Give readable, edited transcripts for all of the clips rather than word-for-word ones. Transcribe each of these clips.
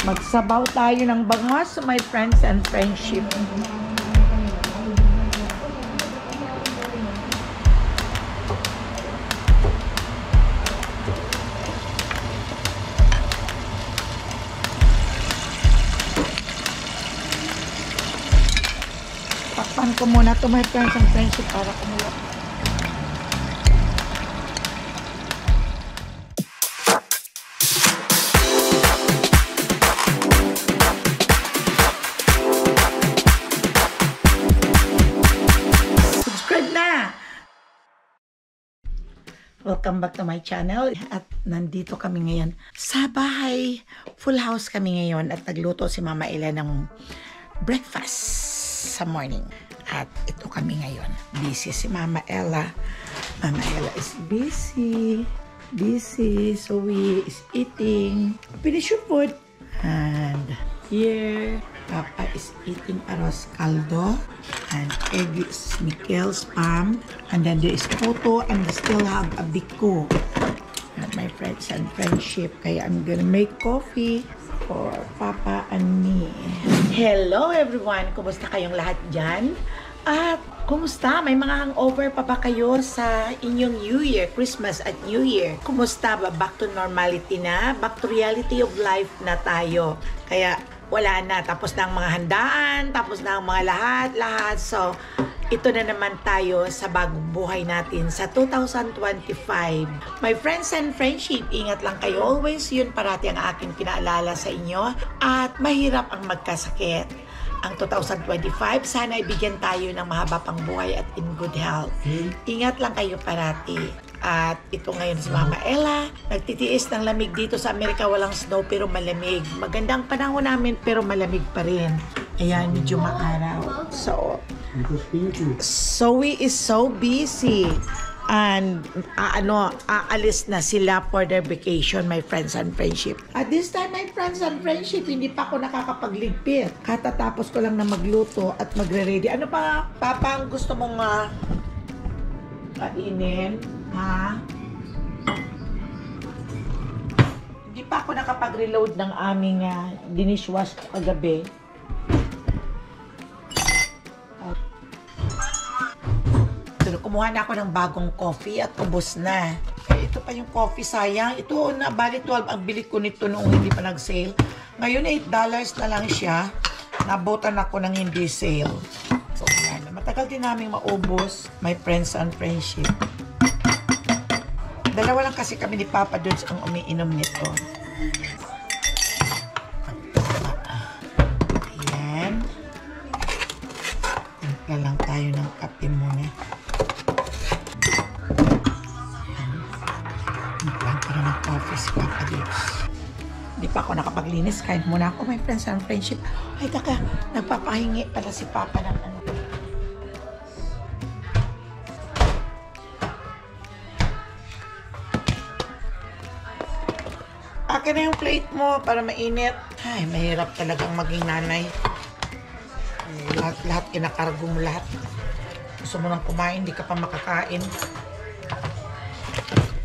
Magsabaw tayo ng bangos, my friends and friendship. Takpan ko muna to, my friends and friendship, para kumulo. Welcome back to my channel. At nandito kami ngayon sa bahay. Full house kami ngayon at nagluto si Mama Ella ng breakfast sa morning. At ito kami ngayon. Busy si Mama Ella. Mama Ella is busy. So we is eating. Finish your food. And here, Papa is eating arroz caldo. And egg is Miguel's spam. And then there is Toto, and we still have a biko. And my friends and friendship. Kaya I'm gonna make coffee for Papa and me. Hello everyone! Kumusta kayong lahat dyan? At kumusta? May mga hangover pa ba kayo sa inyong New Year, Christmas at New Year? Kumusta ba? Back to normality na? Back to reality of life na tayo. Kaya wala na. Tapos na ang mga handaan, tapos na ang mga lahat. So, ito na naman tayo sa bagong buhay natin sa 2025. My friends and friendship, ingat lang kayo. Always yun parati ang aking pinaalala sa inyo. At mahirap ang magkasakit. Ang 2025, sana ibigyan tayo ng mahaba pang buhay at in good health. Ingat lang kayo parati. At ito ngayon si Mama Ella, nagtitiis ng lamig dito sa Amerika, walang snow pero malamig. Magandang panahon namin pero malamig pa rin. Ayan, medyo maaraw. So we is so busy. And aalis na sila for their vacation, my friends and friendship. At this time, my friends and friendship, hindi pa ako nakakapagligpit. Katatapos ko lang na magluto at magre-ready. Ano pa, Papa, ang gusto mong kainin? Ha? Hindi pa ako nakapag-reload ng aming dinishwash kagabi. Kumuha na ako ng bagong coffee at ubos na. Ito pa yung coffee, sayang. Ito na, bali 12 ang bili ko nito noong hindi pa nag-sale. Ngayon $8 na lang siya. Nabutan ako ng hindi sale. So, yan. Matagal din namin maubos, my friends and friendship. Dalawa lang kasi kami ni Papa Dudes ang umiinom nito. Ayan. Timpla lang tayo ng kape muna. Office Papa Dudes. Hindi pa ako nakapaglinis. Kain muna ako, my friends and friendship. Ay, taka, nagpapahingi pala si Papa ng ano. Akin na yung plate mo para mainit. Ay, mahirap talagang maging nanay. Lahat kinakargo mo lahat. Gusto mo nang kumain, hindi ka pa makakain.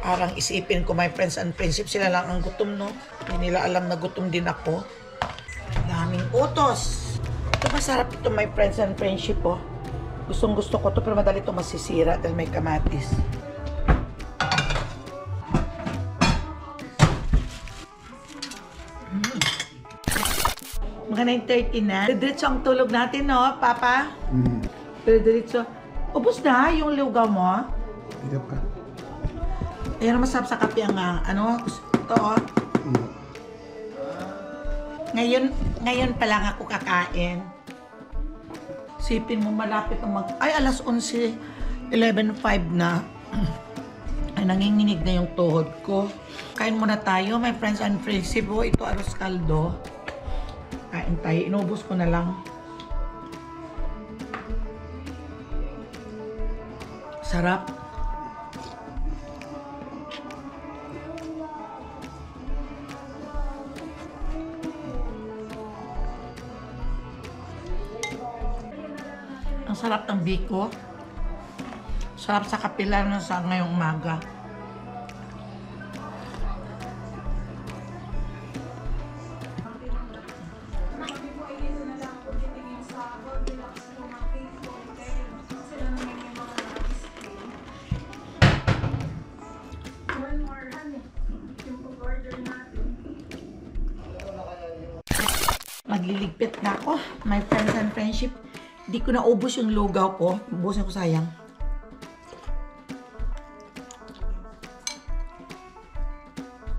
Parang isipin ko, my friends and friendship, sila lang ang gutom, no? Hindi nila alam na gutom din ako. Daming utos. Ito masarap ito, my friends and friendship, oh. Gustong gusto ko to pero madali ito masisira dahil may kamatis. Mga 9:30 na. Diretso ang tulog natin, no, Papa? Diretso. Ubus na yung lugaw mo? Hindi pa. Ayan, masarap sa kape ang ito, oh. Ngayon pa lang ako kakain. Sipin mo, malapit ang ay, alas 11, 11:05 na. Ay, nanginginig na yung tuhod ko. Kain muna tayo, my friends and friendship. Oh, ito arroz caldo. Kain tayo. Inubos ko na lang. Sarap. Ang sarap ng biko. Sarap sa kapila na sa ngayong umaga. Magliligpit na ako. My friends and friendship. Hindi ko naubos yung lugaw ko. Ubusin ko, sayang.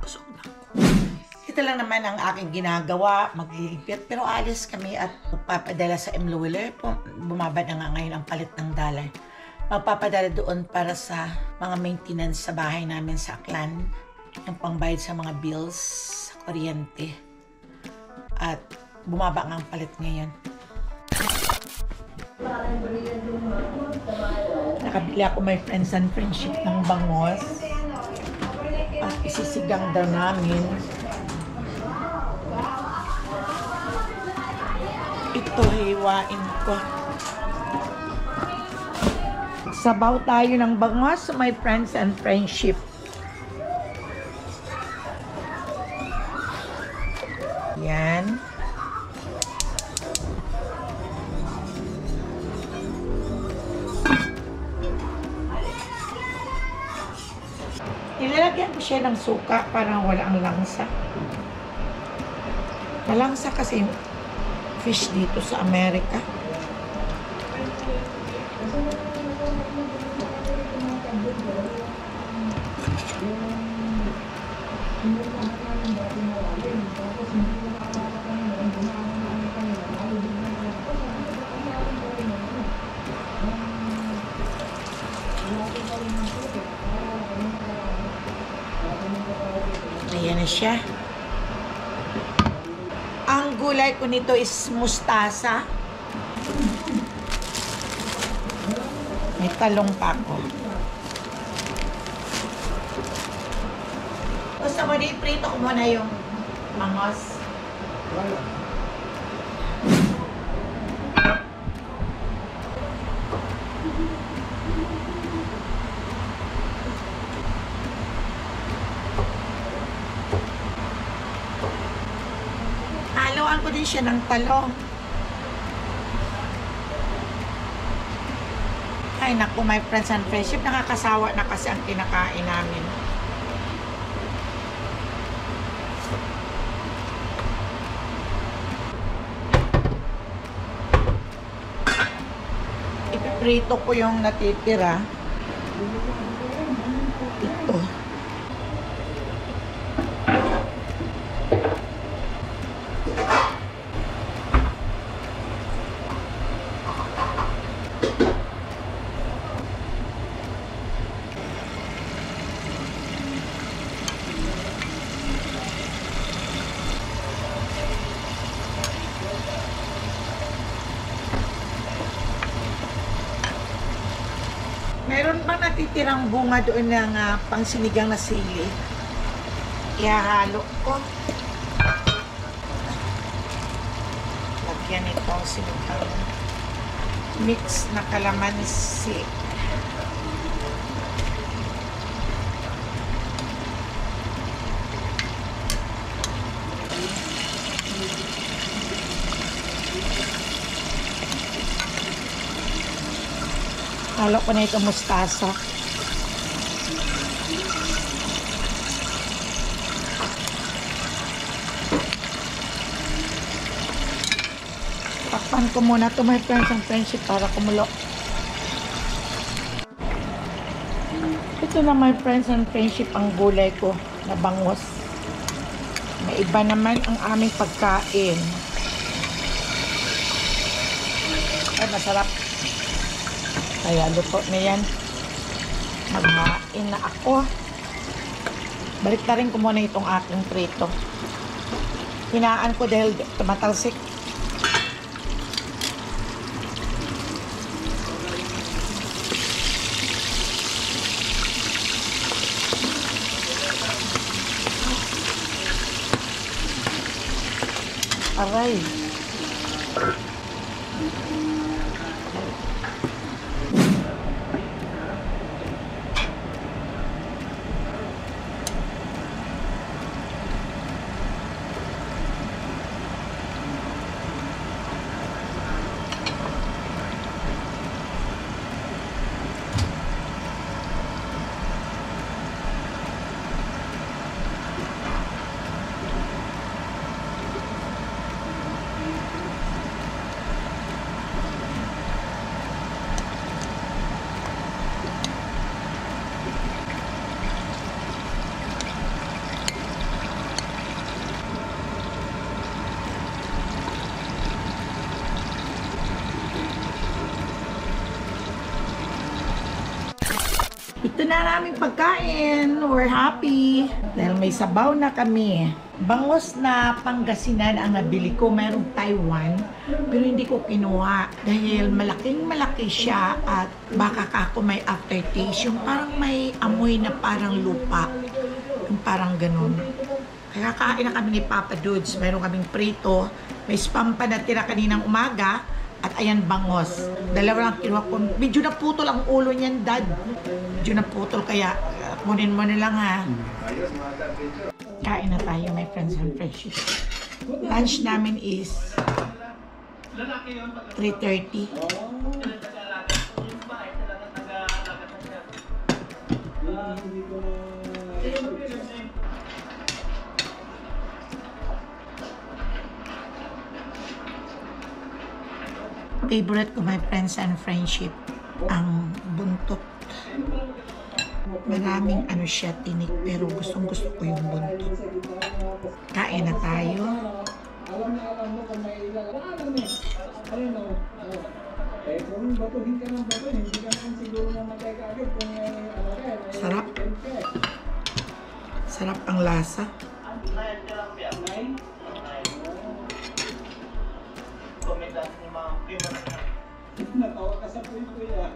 Busog na ako. Ito lang naman ang aking ginagawa. Magliligpit. Pero alis kami at magpapadala sa M. Llewellyn. Bumaba na nga ngayon ang palit ng dollar. Magpapadala doon para sa mga maintenance sa bahay namin sa Aklan. Yung pangbayad sa mga bills, sa kuryente. At bumaba nga ang palit ngayon. Nakabili ako my friends and friendship ng bangos. At isisigang daw namin. Ito, hiwain ko. Sabaw tayo ng bangos, my friends and friendship. Yan. Nilalagyan ko siya ng suka para wala ang langsa. Malangsa kasi yung fish dito sa Amerika. Ayan na siya. Ang gulay ko nito is mustasa. May talong pa ako. Gusto mo din, prito ko muna yung mangos. Haluan ko din siya ng talong. Ay naku, my friends and friendship, nakakasawa na kasi ang kinakain namin. Ipiprito ko yung natitira. Ito. Meron bang natitirang bunga doon ng pangsinigang na sili? Ihahalo ko. Lagyan itong sinigang. Mix na kalamansi. Halo ko na itong mustasa. Takpan ko muna ito, my friends and friendship, para kumulo. Ito na, my friends and friendship, ang gulay ko na bangos. May iba naman ang aming pagkain. Ay, masarap. Kaya luto na yan. Magmain na ako. Balik na rin ko muna itong aking prito. Hinaan ko dahil tumatalsik. Aray. Ito na naming pagkain. We're happy. Dahil may sabaw na kami. Bangos na Pangasinan ang nabili ko. Merong Taiwan. Pero hindi ko kinuha. Dahil malaking malaki siya. At baka ako may aftertaste. Yung parang may amoy na parang lupa. Yung parang ganun. Kaya kain na kami ni Papa Dudes. Meron kaming prito. May spam pa na tira kaninang umaga. At ayan, bangos. Dalawa lang kinuha ko. Medyo naputol ang ulo niyan, Dad. Medyo naputol, kaya kunin mo na lang, ha. Kain na tayo, my friends and friendships. Lunch namin is 3:30. Favorite ko, my friends and friendship, ang buntot. Maraming ano siya, tinik, pero gustong gusto ko yung buntot. Kain na tayo. Sarap. Sarap ang lasa. Natawa ka sa puy-puy ah.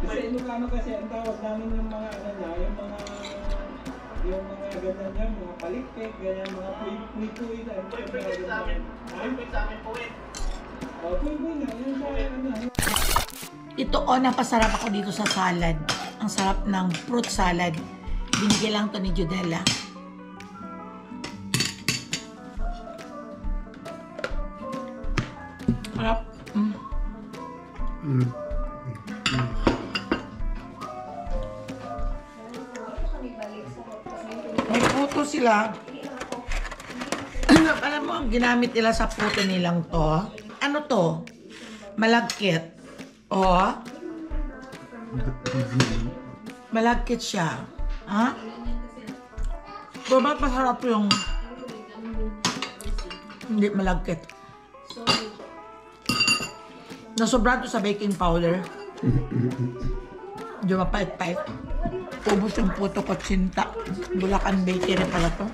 Kasi Ilocano kasi ang tawag namin yung mga ano niya, yung mga ganyan niya, mga palikpik, ganyan, mga puy-puy na. Puy-puy sa amin. Puy-puy sa amin, puy. Oh, puy-puy na. Yan sa ano. Ito napasarap ako dito sa salad. Ang sarap ng fruit salad. Binigyan lang to ni Judella. Sarap. May puto sila. Alam mo, ang ginamit nila sa puto nilang to. Ano to? Malagkit. Oh. Malagkit siya. Ha? So, ba't masarap yung hindi malagkit? Nasobra to sa baking powder. Medyo mapait-pait. Ubus yung puto ko, tsinta. Bulacan Bakery pala to.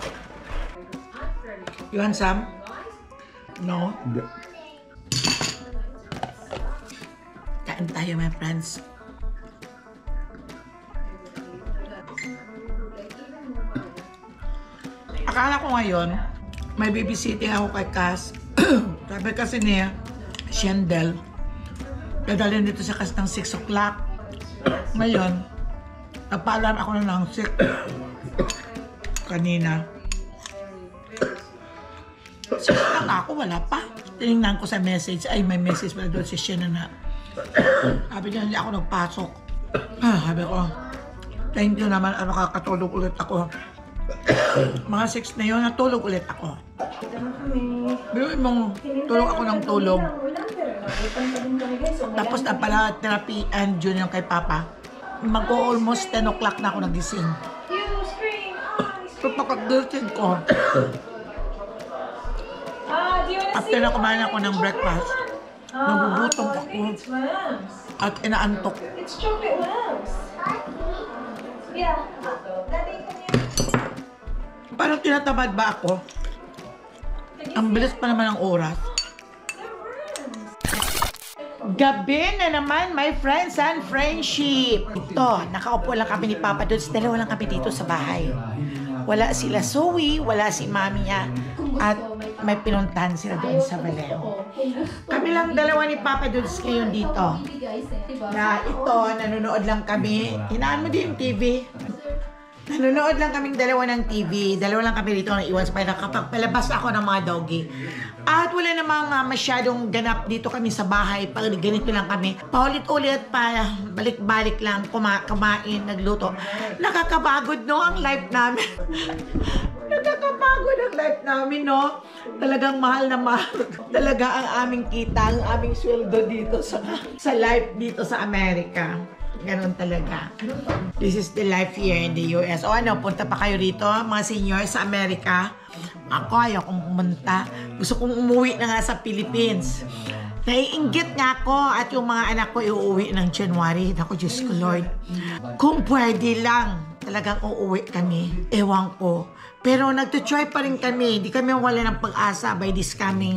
You want some? No? Kain tayo, my friends. Akala ko ngayon, may babysitting ako kay Cass. Sabi kasi niya, Shendel, dadalhin dito sa Cass ng 6 o'clock. Ngayon, napaalam ako na ng 6 kanina. 6 lang ako, wala pa. Tinignan ko sa message, ay may message pala doon si Shen na sabi niya, hindi ako nagpasok. Sabi ko, thank you naman, nakakatulog ulit ako. Mga 6 na yun, natulog ulit ako. Biruin mong tulog ako ng tulog. Tapos na pala therapy and junior kay Papa. Mag-almost 10 o'clock na ako nagising. So pagkagiltin ko, after na kumain ako ng breakfast, nagugutom ako at inaantok. It's chocolate worms. Yeah. Parang tinatamad ba ako? Ang bilis pa naman ang oras. Gabi na naman, my friends and friendship. Ito, nakaupo lang kami ni Papa Dudes. Dalawa lang kami dito sa bahay. Wala sila Zoe, wala si mami niya. At may pinuntahan sila doon sa Vallejo. Kami lang dalawa ni Papa Dudes ngayon dito. Na ito, nanonood lang kami. Hinaan mo din yung TV. Nanonood lang kaming dalawa ng TV. Dalawa lang kami dito na iwan sa bahay. Nakapagpalabas ako ng mga doggy. At wala namang masyadong ganap dito kami sa bahay. Pag ganito lang kami. Paulit-ulit pa, balik-balik lang, kumain, nagluto. Nakakapagod, no, ang life namin. Nakakapagod ang life namin, no? Talagang mahal na mahal. Talaga ang aming kita, ang aming sweldo dito sa life dito sa Amerika. Ganon talaga. This is the life here in the US. O ano, punta pa kayo rito, mga senior sa Amerika. Ako, ayaw kong pumunta. Gusto kong umuwi na nga sa Philippines. Naiinggit nga ako at yung mga anak ko iuwi ng January. Naku, Diyos ko Lord. Kung pwede lang, talagang uuwi kami. Ewan ko. Pero nagtutry pa rin kami. Hindi kami wala ng pag-asa by this coming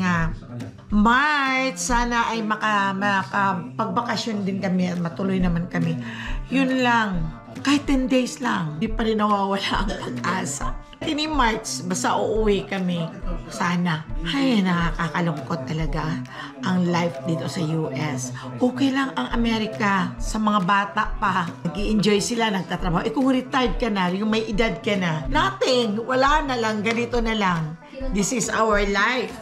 March. Sana ay makapagbakasyon din kami at matuloy naman kami. Yun lang. Kahit 10 days lang. Hindi pa rin nawawala ang pag-asa. Ini March, basta uuwi kami. Sana. Ay, nakakalungkot talaga ang life dito sa US. Okay lang ang Amerika. Sa mga bata pa, nag-i-enjoy sila, nagtatrabaho. Kung retired ka na, yung may edad ka na, nothing. Wala na lang, ganito na lang. This is our life.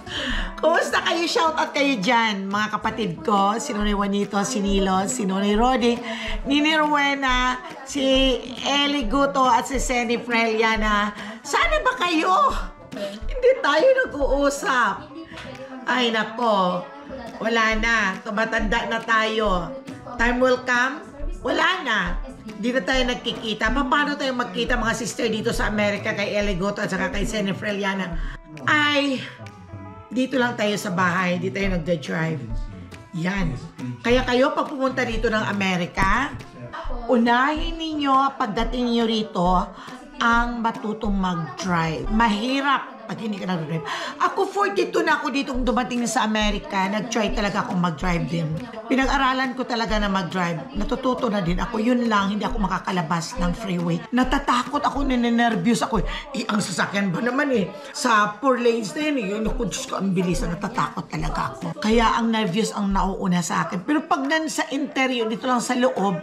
Kumusta kayo? Shout out kayo dyan, mga kapatid ko. Si Nonoy Juanito, si Nilo, si Nonoy Rodi, Nini Rowena, si Eli Guto at si Senny Freliana. Sana ba kayo? Hindi tayo nag-uusap. Ay nako, wala na. Tumatanda na tayo. Time will come, wala na. Di na tayo nagkikita. Paano tayo magkita mga sister dito sa Amerika kay Eli Guto at saka kay Senny Freliana? Ay, dito lang tayo sa bahay. Di tayo nagda-drive. Yan. Kaya kayo pag pumunta dito ng Amerika, unahin ninyo pagdating niyo rito ang matutong mag-drive. Mahirap pag hindi ka nag-drive. Ako 42 na ako dito dumating sa Amerika. Nag-try talaga akong mag-drive din. Pinag-aralan ko talaga na mag-drive. Natututo na din ako. Yun lang, hindi ako makakalabas ng freeway. Natatakot ako, ninenervyos ako. Ang sasakyan ba naman sa 4 lanes na yun. Naku, Diyos ko, ang bilis. Natatakot talaga ako. Kaya ang nervyos ang nauuna sa akin. Pero pag sa interior, dito lang sa loob,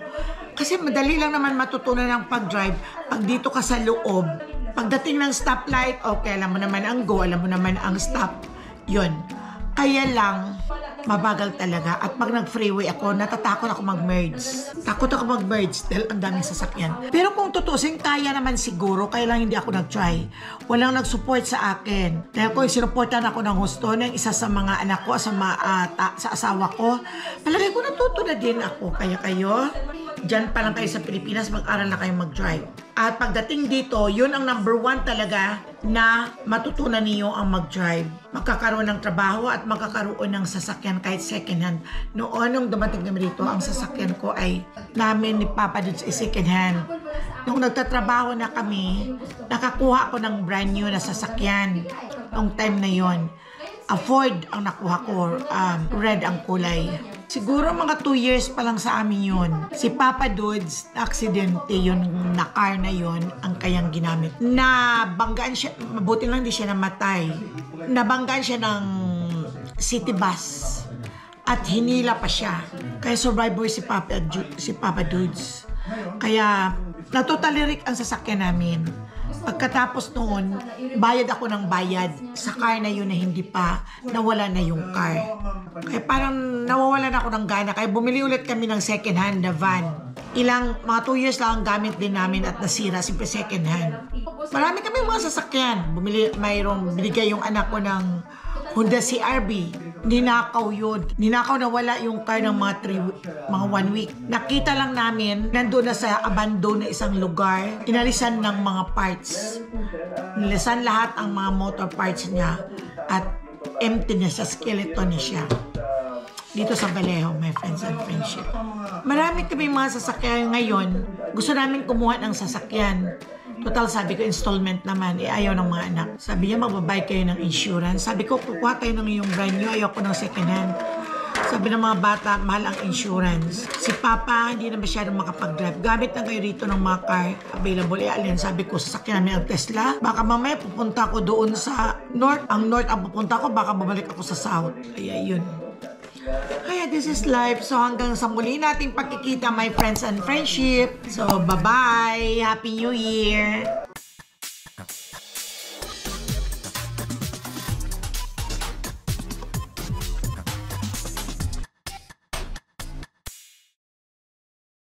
kasi madali lang naman matutunan ng pag-drive. Pag dito ka sa loob, pagdating ng stoplight, okay, alam mo naman ang go, alam mo naman ang stop. Yun. Kaya lang, mabagal talaga. At pag nag-freeway ako, natatakot ako mag-merge. Takot ako mag-merge dahil ang daming sasakyan. Pero kung tutusin, kaya naman siguro. Kaya lang hindi ako nag-try. Walang nag-support sa akin. Dahil kung sinuportan ako ng husto ng isa sa mga anak ko, sa asawa ko, palagay ko natuto na din ako. Kaya kayo, dyan pa lang kayo sa Pilipinas, mag-aral na kayo mag-drive. At pagdating dito, yun ang number 1 talaga na matutunan niyo ang mag-drive. Magkakaroon ng trabaho at magkakaroon ng sasakyan kahit second hand. Noon, nung dumating kami dito, ang sasakyan ko ay namin ni Papa dun sa second hand. Nung nagtatrabaho na kami, nakakuha ako ng brand new na sasakyan. Nung time na yon, Ford ang nakuha ko, red ang kulay. Siguro mga 2 years pa lang sa amin yun. Si Papa Dudes, aksidente yun, na car na yun, ang kayang ginamit. Nabanggaan siya, mabuti lang di siya namatay. Nabanggaan siya ng city bus. At hinila pa siya. Kaya survivor si Papa Dudes. Kaya natutalirik ang sasakyan namin. Pagkatapos noon, bayad ako ng bayad sa car na yun na hindi pa nawala na yung car. Kaya parang nawawalan ako ng gana. Kaya bumili ulit kami ng second hand na van. Mga 2 years lang ang gamit din namin at nasira, simple second hand. Marami kami mga sasakyan. Binigay yung anak ko ng Honda CR-V. Ninakaw yun. Ninakaw na wala yung car ng mga 1 week. Nakita lang namin, nandun na sa abandon na isang lugar. Inalisan ng mga parts. Nilisan lahat ang mga motor parts niya. At empty na siya, skeleton na siya. Dito sa Vallejo, my friends and friendship. Marami kami mga sasakyan ngayon. Gusto namin kumuha ng sasakyan. Total, sabi ko, installment naman. Ayaw ng mga anak. Sabi niya, magbabay kayo ng insurance. Sabi ko, kukuha tayo ng iyong brand new. Ayaw ko ng second hand. Sabi ng mga bata, mahal ang insurance. Si Papa, hindi na masyadong makapag-drive. Gamit na kayo rito ng mga car available. Alin, sabi ko, sasakyan namin ang Tesla. Baka mamaya pupunta ko doon sa North. Ang North ang pupunta ko, baka bumalik ako sa South. Kaya yun. Kaya this is life. So hanggang sa muli nating pagkikita, my friends and friendship. So bye-bye. Happy New Year.